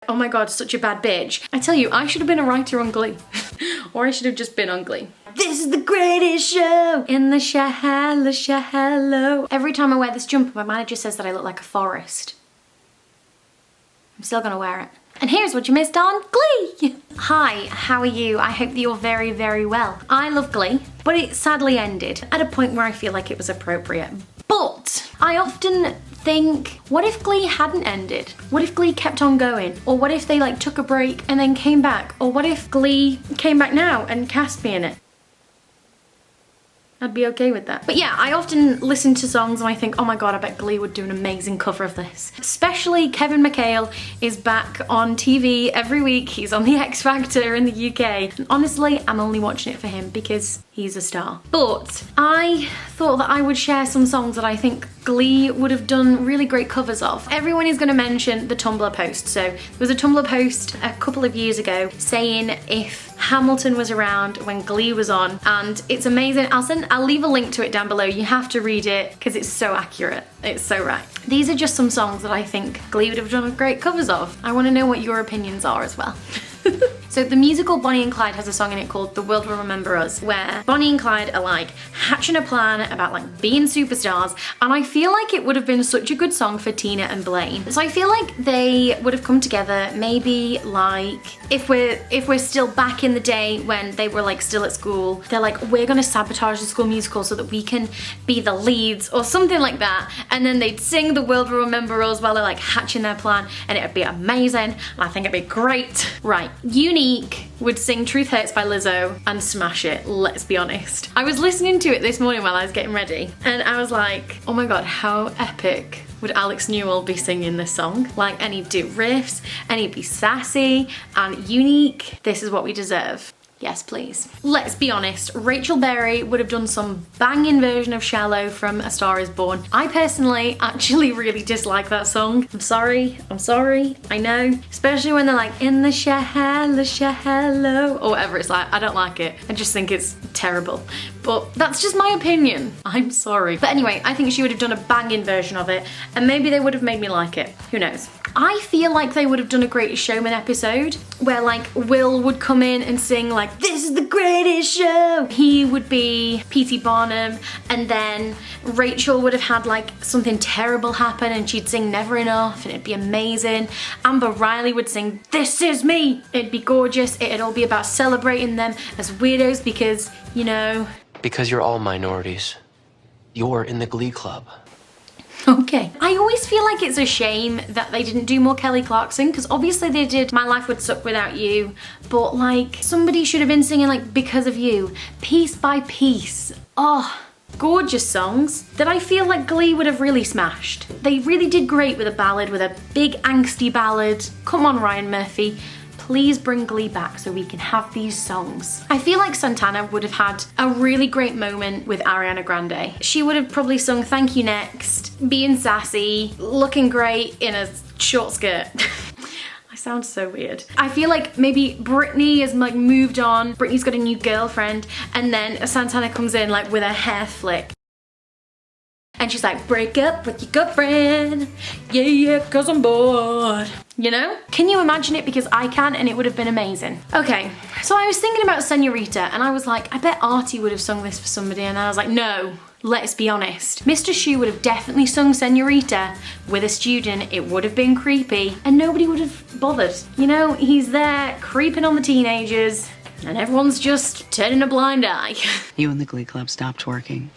oh my god, such a bad bitch. I tell you, I should have been a writer on Glee. Or I should have just been on Glee. This is the greatest show in the shallow. Every time I wear this jumper, my manager says that I look like a forest. I'm still gonna wear it. And here's what you missed on Glee! Hi, how are you? I hope that you're very, very well. I love Glee, but it sadly ended at a point where I feel like it was appropriate. But I often think, what if Glee hadn't ended? What if Glee kept on going? Or what if they like took a break and then came back? Or what if Glee came back now and cast me in it? I'd be okay with that. But yeah, I often listen to songs and I think, oh my god, I bet Glee would do an amazing cover of this. Especially Kevin McHale is back on TV every week. He's on the X Factor in the UK. And honestly, I'm only watching it for him because he's a star. But I thought that I would share some songs that I think Glee would have done really great covers of. Everyone is going to mention the Tumblr post. So there was a Tumblr post a couple of years ago saying if Hamilton was around when Glee was on, and it's amazing. I'll leave a link to it down below. You have to read it because it's so accurate. It's so right. These are just some songs that I think Glee would have done great covers of. I want to know what your opinions are as well. So the musical Bonnie and Clyde has a song in it called The World Will Remember Us, where Bonnie and Clyde are like hatching a plan about like being superstars, and I feel like it would have been such a good song for Tina and Blaine. So I feel like they would have come together maybe like if we're still back in the day when they were like still at school, they're like, we're gonna sabotage the school musical so that we can be the leads or something like that, and then they'd sing The World Will Remember Us while they're like hatching their plan, and it'd be amazing, and I think it'd be great. Right, Unique would sing Truth Hurts by Lizzo and smash it, let's be honest. I was listening to it this morning while I was getting ready and I was like, oh my god, how epic would Alex Newell be singing this song? Like, and he'd do riffs and he'd be sassy and unique. This is what we deserve. Yes, please. Let's be honest, Rachel Berry would have done some banging version of Shallow from A Star Is Born. I personally actually really dislike that song. I'm sorry, I know. Especially when they're like, in the shallow, or whatever it's like, I don't like it. I just think it's terrible. But that's just my opinion. I'm sorry. But anyway, I think she would have done a banging version of it, and maybe they would have made me like it. Who knows? I feel like they would have done a Greatest Showman episode where like Will would come in and sing like, this is the greatest show. He would be P.T. Barnum, and then Rachel would have had like something terrible happen and she'd sing Never Enough and it'd be amazing. Amber Riley would sing This Is Me. It'd be gorgeous. It'd all be about celebrating them as weirdos because, you know. Because you're all minorities. You're in the Glee Club. Okay. I always feel like it's a shame that they didn't do more Kelly Clarkson, because obviously they did My Life Would Suck Without You, but like somebody should have been singing like Because of You, Piece by Piece. Oh, gorgeous songs that I feel like Glee would have really smashed. They really did great with a ballad, with a big angsty ballad. Come on, Ryan Murphy. Please bring Glee back so we can have these songs. I feel like Santana would have had a really great moment with Ariana Grande. She would have probably sung Thank You Next, being sassy, looking great in a short skirt. I sound so weird. I feel like maybe Britney has like moved on. Britney's got a new girlfriend, and then Santana comes in like with a hair flick. And she's like, break up with your girlfriend. Yeah, cause I'm bored. You know? Can you imagine it? Because I can, and it would have been amazing. Okay, so I was thinking about Senorita, and I was like, I bet Artie would have sung this for somebody, and I was like, no, let's be honest. Mr. Shu would have definitely sung Senorita with a student. It would have been creepy, and nobody would have bothered. You know, he's there creeping on the teenagers, and everyone's just turning a blind eye. You and the Glee Club stopped working.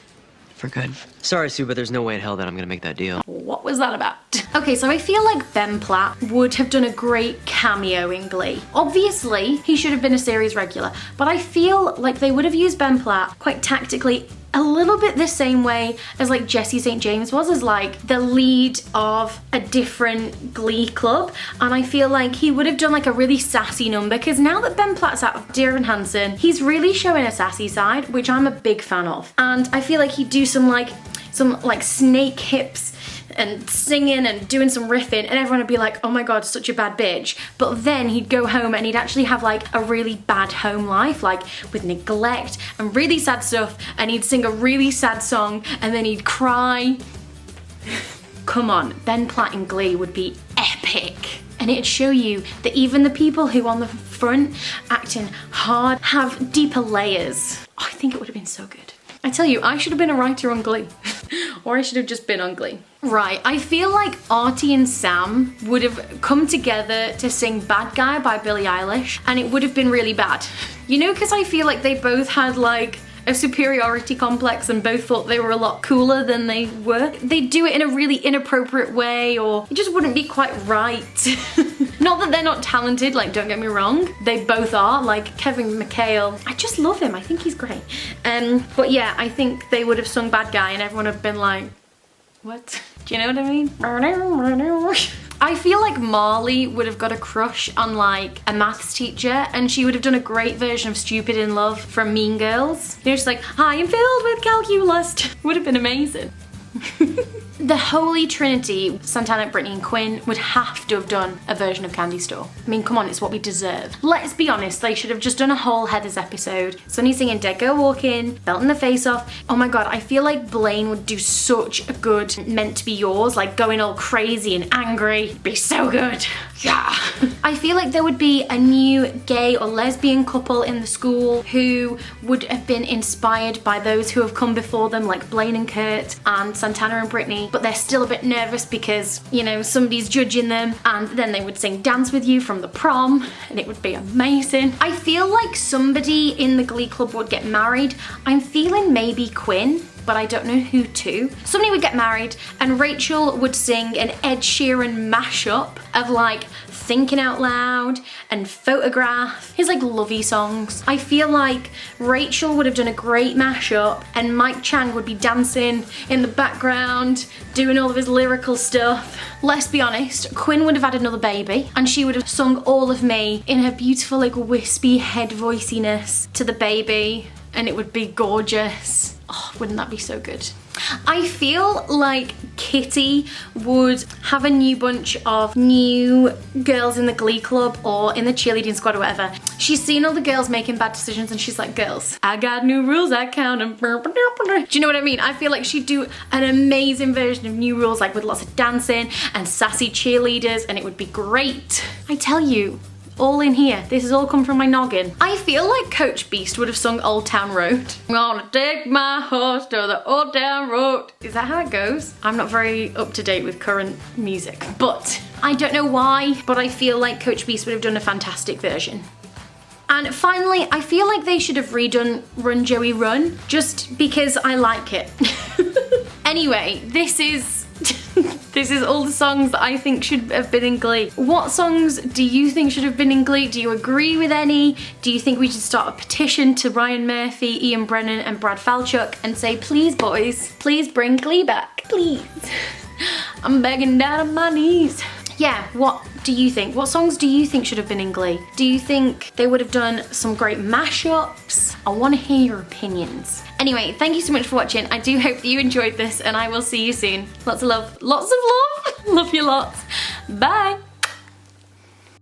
For good. Sorry, Sue, but there's no way in hell that I'm gonna make that deal. What was that about? Okay, so I feel like Ben Platt would have done a great cameo in Glee. Obviously, he should have been a series regular, but I feel like they would have used Ben Platt quite tactically, a little bit the same way as like Jesse St. James was, as like the lead of a different Glee club, and I feel like he would have done like a really sassy number, because now that Ben Platt's out of Dear Evan Hansen, he's really showing a sassy side, which I'm a big fan of, and I feel like he'd do some like snake hips and singing and doing some riffing, and everyone would be like, oh my god, such a bad bitch. But then he'd go home and he'd actually have like a really bad home life, like with neglect and really sad stuff, and he'd sing a really sad song and then he'd cry. Come on, Ben Platt in Glee would be epic. and it'd show you that even the people who on the front acting hard have deeper layers. Oh, I think it would have been so good. I tell you, I should have been a writer on Glee. Or I should have just been on Glee. Right, I feel like Artie and Sam would have come together to sing Bad Guy by Billie Eilish, and it would have been really bad. You know, because I feel like they both had like a superiority complex and both thought they were a lot cooler than they were. They'd do it in a really inappropriate way, or it just wouldn't be quite right. Not that they're not talented, like, don't get me wrong. They both are. Like, Kevin McHale, I just love him. I think he's great. But yeah, I think they would have sung Bad Guy and everyone would have been like, what? Do you know what I mean? I feel like Marley would have got a crush on like a maths teacher, and she would have done a great version of Stupid in Love from Mean Girls. You know, just like, I am filled with calculus. Would have been amazing. The Holy Trinity, Santana, Brittany and Quinn, would have to have done a version of Candy Store. I mean, come on, it's what we deserve. Let's be honest, they should have just done a whole Heathers episode. Sunny singing Dead Girl Walking, belting the face off. Oh my god, I feel like Blaine would do such a good Meant to Be Yours, like going all crazy and angry. It'd be so good. Yeah. I feel like there would be a new gay or lesbian couple in the school who would have been inspired by those who have come before them, like Blaine and Kurt and Santana and Brittany, but they're still a bit nervous because, you know, somebody's judging them, and then they would sing Dance With You from the prom, and it would be amazing. I feel like somebody in the Glee Club would get married. I'm feeling maybe Quinn, but I don't know who to. Somebody would get married and Rachel would sing an Ed Sheeran mashup of like Thinking Out Loud and Photograph, his like lovey songs. I feel like Rachel would have done a great mashup and Mike Chang would be dancing in the background, doing all of his lyrical stuff. Let's be honest, Quinn would have had another baby and she would have sung All of Me in her beautiful like wispy head voiciness to the baby, and it would be gorgeous. Oh, wouldn't that be so good? I feel like Kitty would have a new bunch of new girls in the Glee Club or in the cheerleading squad or whatever. She's seen all the girls making bad decisions and she's like, girls, I got new rules, I count them. Do you know what I mean? I feel like she'd do an amazing version of New Rules, like with lots of dancing and sassy cheerleaders, and it would be great. I tell you, all in here. This has all come from my noggin. I feel like Coach Beast would have sung Old Town Road. I'm gonna take my horse to the old town road. Is that how it goes? I'm not very up to date with current music, but I don't know why, but I feel like Coach Beast would have done a fantastic version. And finally, I feel like they should have redone Run Joey Run, just because I like it. Anyway, this is all the songs that I think should have been in Glee. What songs do you think should have been in Glee? Do you agree with any? Do you think we should start a petition to Ryan Murphy, Ian Brennan and Brad Falchuk and say, please boys, please bring Glee back, please. I'm begging down on my knees. Yeah, what do you think? What songs do you think should have been in Glee? Do you think they would have done some great mashups? I want to hear your opinions. Anyway, thank you so much for watching. I do hope that you enjoyed this and I will see you soon. Lots of love. Lots of love. Love you lots. Bye.